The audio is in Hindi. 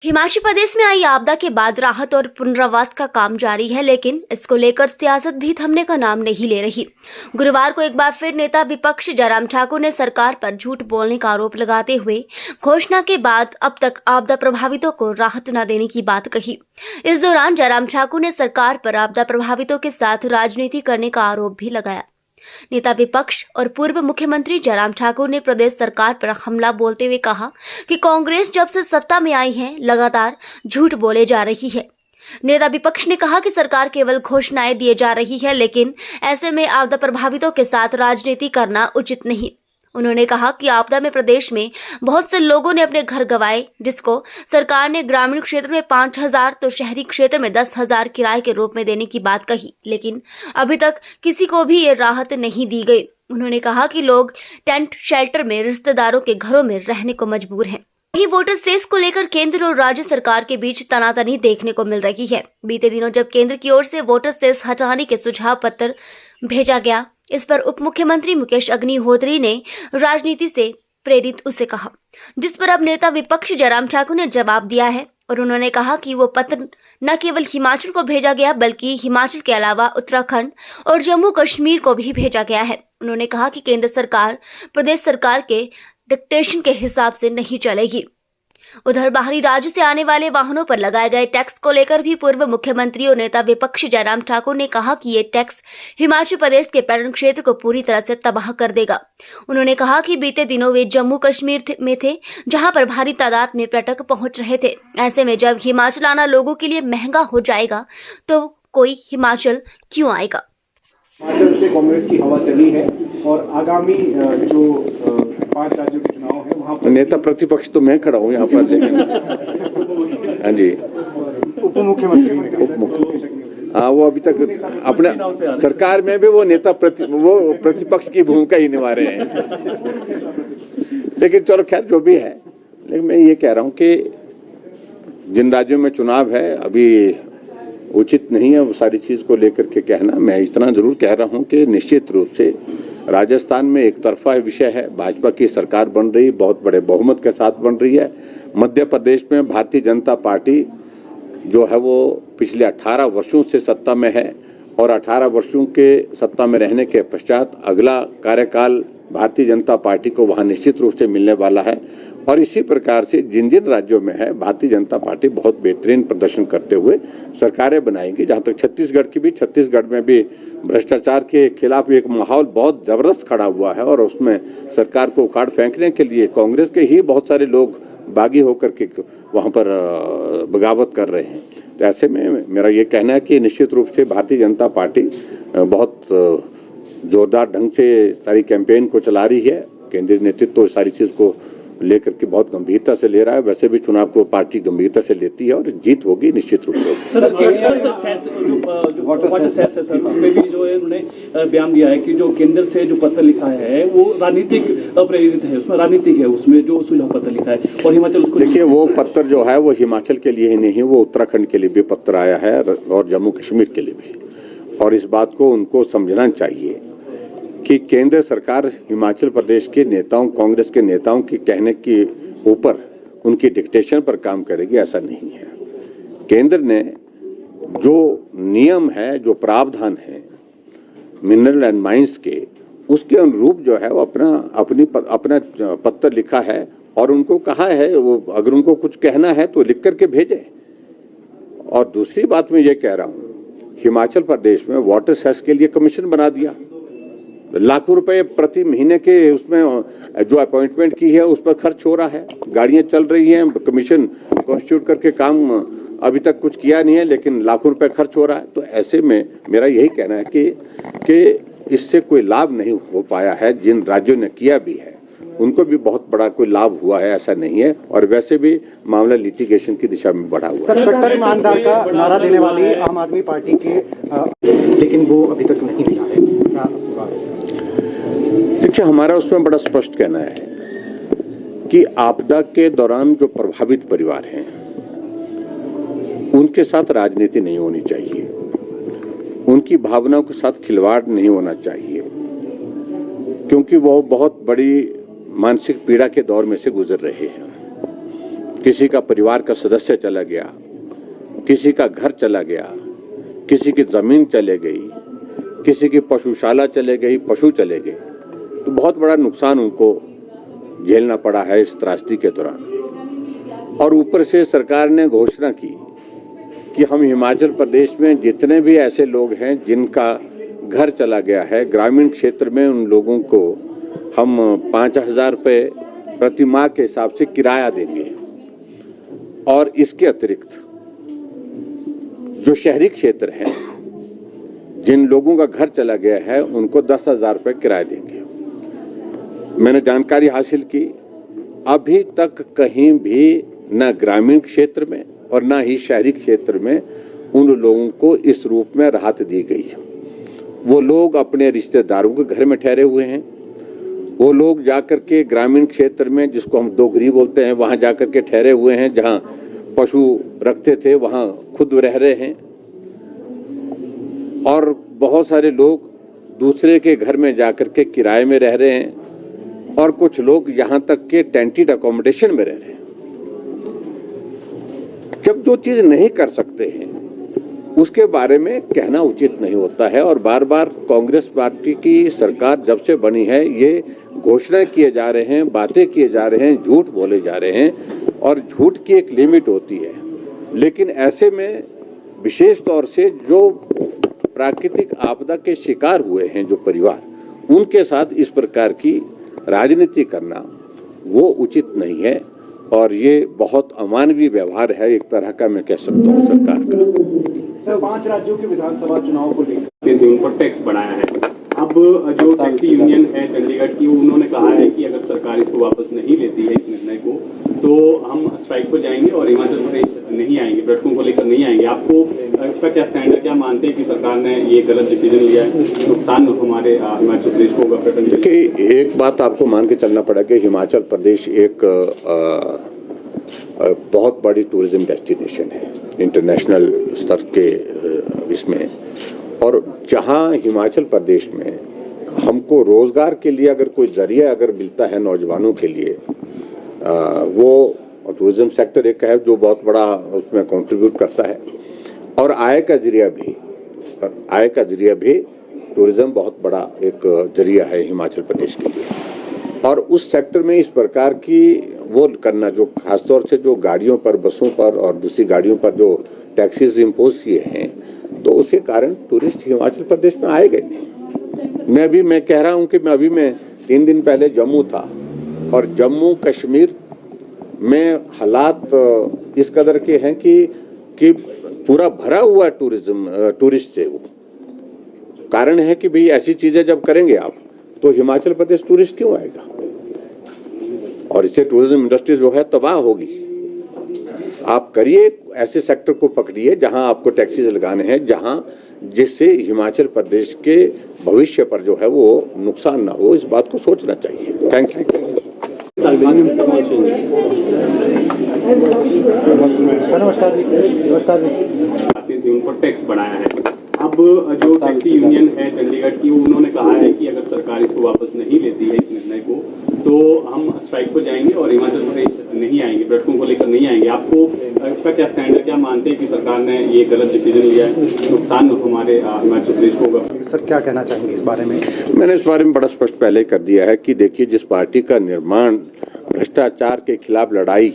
हिमाचल प्रदेश में आई आपदा के बाद राहत और पुनर्वास का काम जारी है, लेकिन इसको लेकर सियासत भी थमने का नाम नहीं ले रही। गुरुवार को एक बार फिर नेता विपक्ष जयराम ठाकुर ने सरकार पर झूठ बोलने का आरोप लगाते हुए घोषणा के बाद अब तक आपदा प्रभावितों को राहत न देने की बात कही। इस दौरान जयराम ठाकुर ने सरकार पर आपदा प्रभावितों के साथ राजनीति करने का आरोप भी लगाया। नेता विपक्ष और पूर्व मुख्यमंत्री जयराम ठाकुर ने प्रदेश सरकार पर हमला बोलते हुए कहा कि कांग्रेस जब से सत्ता में आई है लगातार झूठ बोले जा रही है। नेता विपक्ष ने कहा कि सरकार केवल घोषणाएं दिए जा रही है, लेकिन ऐसे में आपदा प्रभावितों के साथ राजनीति करना उचित नहीं। उन्होंने कहा कि आपदा में प्रदेश में बहुत से लोगों ने अपने घर गंवाए, जिसको सरकार ने ग्रामीण क्षेत्र में 5,000 तो शहरी क्षेत्र में 10,000 किराए के रूप में देने की बात कही, लेकिन अभी तक किसी को भी ये राहत नहीं दी गई। उन्होंने कहा कि लोग टेंट शेल्टर में रिश्तेदारों के घरों में रहने को मजबूर हैं। वहीं वोटर सेस को लेकर केंद्र और राज्य सरकार के बीच तनातनी देखने को मिल रही है। बीते दिनों जब केंद्र की ओर से वोटर सेस हटाने के सुझाव पत्र भेजा गया, इस पर उप मुख्यमंत्री मुकेश अग्निहोत्री ने राजनीति से प्रेरित उसे कहा, जिस पर अब नेता विपक्ष जयराम ठाकुर ने जवाब दिया है और उन्होंने कहा कि वो पत्र न केवल हिमाचल को भेजा गया बल्कि हिमाचल के अलावा उत्तराखंड और जम्मू कश्मीर को भी भेजा गया है। उन्होंने कहा कि केंद्र सरकार प्रदेश सरकार के डिक्टेशन के हिसाब से नहीं चलेगी। उधर बाहरी राज्य से आने वाले वाहनों पर लगाए गए टैक्स को लेकर भी पूर्व मुख्यमंत्री और नेता विपक्ष जयराम ठाकुर ने कहा कि ये टैक्स हिमाचल प्रदेश के पर्यटन क्षेत्र को पूरी तरह से तबाह कर देगा। उन्होंने कहा कि बीते दिनों वे जम्मू कश्मीर में थे, जहां पर भारी तादाद में पर्यटक पहुंच रहे थे। ऐसे में जब हिमाचल आना लोगों के लिए महंगा हो जाएगा तो कोई हिमाचल क्यों आएगा। हिमाचल से कांग्रेस की हवा चली है और आगामी जो 5 राज्यों के चुनाव है वहाँ पर नेता प्रतिपक्ष तो मैं खड़ा हूँ यहाँ पर, लेकिन हाँ जी उप मुख्यमंत्री हाँ वो अभी तक अपने सरकार में भी वो प्रतिपक्ष की भूमिका ही निभा रहे हैं। लेकिन चलो खैर जो भी है, लेकिन मैं ये कह रहा हूँ कि जिन राज्यों में चुनाव है अभी उचित नहीं है वो सारी चीज को लेकर के कहना। मैं इतना जरूर कह रहा हूँ कि निश्चित रूप से राजस्थान में एक तरफा विषय है, भाजपा की सरकार बन रही, बहुत बड़े बहुमत के साथ बन रही है। मध्य प्रदेश में भारतीय जनता पार्टी जो है वो पिछले 18 वर्षों से सत्ता में है और 18 वर्षों के सत्ता में रहने के पश्चात अगला कार्यकाल भारतीय जनता पार्टी को वहाँ निश्चित रूप से मिलने वाला है। और इसी प्रकार से जिन जिन राज्यों में है भारतीय जनता पार्टी बहुत बेहतरीन प्रदर्शन करते हुए सरकारें बनाएंगी। जहाँ तक छत्तीसगढ़ में भी भ्रष्टाचार के खिलाफ एक माहौल बहुत जबरदस्त खड़ा हुआ है और उसमें सरकार को उखाड़ फेंकने के लिए कांग्रेस के ही बहुत सारे लोग बागी होकर के वहाँ पर बगावत कर रहे हैं। तो ऐसे में मेरा ये कहना है कि निश्चित रूप से भारतीय जनता पार्टी बहुत जोरदार ढंग से सारी कैंपेन को चला रही है। केंद्रीय नेतृत्व तो सारी चीज़ को लेकर के बहुत गंभीरता से ले रहा है। वैसे भी चुनाव को पार्टी गंभीरता से लेती है और जीत होगी निश्चित रूप से। उसमें भी जो है उन्होंने बयान दिया है कि जो केंद्र से जो पत्र लिखा है वो राजनीतिक प्रेरित है, उसमें राजनीतिक है, उसमें जो सुझाव पत्र लिखा है और हिमाचल उसको देखिए वो पत्र जो है वो हिमाचल के लिए ही नहीं, वो उत्तराखंड के लिए भी पत्र आया है और जम्मू कश्मीर के लिए भी। और इस बात को उनको समझना चाहिए कि केंद्र सरकार हिमाचल प्रदेश के नेताओं, कांग्रेस के नेताओं के कहने के ऊपर उनकी डिक्टेशन पर काम करेगी, ऐसा नहीं है। केंद्र ने जो नियम है, जो प्रावधान है मिनरल एंड माइंस के, उसके अनुरूप जो है वो अपना पत्र लिखा है और उनको कहा है वो अगर उनको कुछ कहना है तो लिख करके भेजे। और दूसरी बात मैं ये कह रहा हूँ, हिमाचल प्रदेश में वाटर सेस के लिए कमीशन बना दिया, लाखों रुपए प्रति महीने के उसमें जो अपॉइंटमेंट की है उस पर खर्च हो रहा है, गाड़ियां चल रही हैं, कमीशन कॉन्स्टिट्यूट करके काम अभी तक कुछ किया नहीं है, लेकिन लाखों रुपए खर्च हो रहा है। तो ऐसे में मेरा यही कहना है कि इससे कोई लाभ नहीं हो पाया है। जिन राज्यों ने किया भी है उनको भी बहुत बड़ा कोई लाभ हुआ है, ऐसा नहीं है। और वैसे भी मामला लिटिगेशन की दिशा में बढ़ा हुआ है। कट्टर ईमानदार का नारा देने वाली आम आदमी पार्टी के लेकिन वो अभी तक नहीं मिला है। देखिए हमारा उसमें बड़ा स्पष्ट कहना है कि आपदा के दौरान जो प्रभावित परिवार हैं उनके साथ राजनीति नहीं होनी चाहिए, उनकी भावनाओं के साथ खिलवाड़ नहीं होना चाहिए, क्योंकि वो बहुत बड़ी मानसिक पीड़ा के दौर में से गुजर रहे हैं। किसी का परिवार का सदस्य चला गया, किसी का घर चला गया, किसी की जमीन चले गई, किसी की पशुशाला चले गई, पशु चले गए, तो बहुत बड़ा नुकसान उनको झेलना पड़ा है इस त्रासदी के दौरान। और ऊपर से सरकार ने घोषणा की कि हम हिमाचल प्रदेश में जितने भी ऐसे लोग हैं जिनका घर चला गया है, ग्रामीण क्षेत्र में उन लोगों को हम 5,000 रुपये प्रति माह के हिसाब से किराया देंगे। और इसके अतिरिक्त जो शहरी क्षेत्र हैं, जिन लोगों का घर चला गया है, उनको 10,000 रुपये किराया देंगे। मैंने जानकारी हासिल की, अभी तक कहीं भी न ग्रामीण क्षेत्र में और न ही शहरी क्षेत्र में उन लोगों को इस रूप में राहत दी गई है। वो लोग अपने रिश्तेदारों के घर में ठहरे हुए हैं, वो लोग जाकर के ग्रामीण क्षेत्र में, जिसको हम दोगरी बोलते हैं, वहाँ जाकर के ठहरे हुए हैं, जहाँ पशु रखते थे वहाँ खुद रह रहे हैं। और बहुत सारे लोग दूसरे के घर में जाकर के किराए में रह रहे हैं, और कुछ लोग यहाँ तक के टेंटेड अकोमोडेशन में रह रहे हैं। जब जो चीज़ नहीं कर सकते हैं उसके बारे में कहना उचित नहीं होता है। और बार बार कांग्रेस पार्टी की सरकार जब से बनी है, ये घोषणा किए जा रहे हैं, बातें किए जा रहे हैं, झूठ बोले जा रहे हैं, और झूठ की एक लिमिट होती है। लेकिन ऐसे में विशेष तौर से जो प्राकृतिक आपदा के शिकार हुए हैं जो परिवार, उनके साथ इस प्रकार की राजनीति करना वो उचित नहीं है। और ये बहुत अमानवीय व्यवहार है एक तरह का, मैं कह सकता हूँ सरकार का। सर, 5 राज्यों के विधानसभा चुनाव को लेकर उनको टैक्स बढ़ाया है। अब जो टैक्सी यूनियन है चंडीगढ़ की, उन्होंने कहा है कि अगर सरकार इसको वापस नहीं लेती है इस निर्णय को, तो हम स्ट्राइक पर जाएंगे और हिमाचल प्रदेश नहीं आएंगे, पर्यटकों को लेकर नहीं आएंगे। आपका क्या स्टैंड है, क्या मानते हैं कि सरकार ने ये गलत डिसीजन लिया है, नुकसान हमारे हिमाचल प्रदेश को होगा पर्यटन? देखिए, एक बात आपको मान के चलना पड़ेगा कि हिमाचल प्रदेश एक बहुत बड़ी टूरिज्म डेस्टिनेशन है इंटरनेशनल स्तर के इसमें। और जहां हिमाचल प्रदेश में हमको रोजगार के लिए अगर कोई जरिया अगर मिलता है नौजवानों के लिए, वो टूरिज्म सेक्टर एक है जो बहुत बड़ा उसमें कंट्रीब्यूट करता है। और आय का जरिया भी टूरिज्म बहुत बड़ा एक जरिया है हिमाचल प्रदेश के लिए। और उस सेक्टर में इस प्रकार की वो करना, जो खासतौर से जो गाड़ियों पर, बसों पर और दूसरी गाड़ियों पर जो टैक्सेस इम्पोज किए हैं, तो उसके कारण टूरिस्ट हिमाचल प्रदेश में आएगा नहीं। मैं कह रहा हूं कि मैं 3 दिन पहले जम्मू था, और जम्मू कश्मीर में हालात इस कदर के हैं कि पूरा भरा हुआ टूरिस्ट से। वो कारण है कि भाई ऐसी चीजें जब करेंगे आप, तो हिमाचल प्रदेश टूरिस्ट क्यों आएगा, और इससे टूरिज्म इंडस्ट्री जो है तबाह होगी। आप करिए, ऐसे सेक्टर को पकड़िए जहां आपको टैक्सेस लगाने हैं, जहां जिससे हिमाचल प्रदेश के भविष्य पर जो है वो नुकसान ना हो, इस बात को सोचना चाहिए। Thank you. नमस्कार जी। उनको टैक्स बढ़ाया है। अब जो टैक्सी यूनियन है चंडीगढ़ की, उन्होंने कहा है कि अगर सरकार इसको वापस नहीं लेती है इस निर्णय को, तो हम स्ट्राइक पर जाएंगे और हिमाचल प्रदेश नहीं आएंगे, पर्यटकों को लेकर नहीं आएंगे। आपका क्या स्टैंड है, क्या मानते हैं कि सरकार ने ये गलत डिसीजन लिया है, नुकसान हमारे हिमाचल प्रदेश को होगा? सर, क्या कहना चाहेंगे इस बारे में? मैंने इस बारे में बड़ा स्पष्ट पहले कर दिया है कि देखिए, जिस पार्टी का निर्माण भ्रष्टाचार के खिलाफ लड़ाई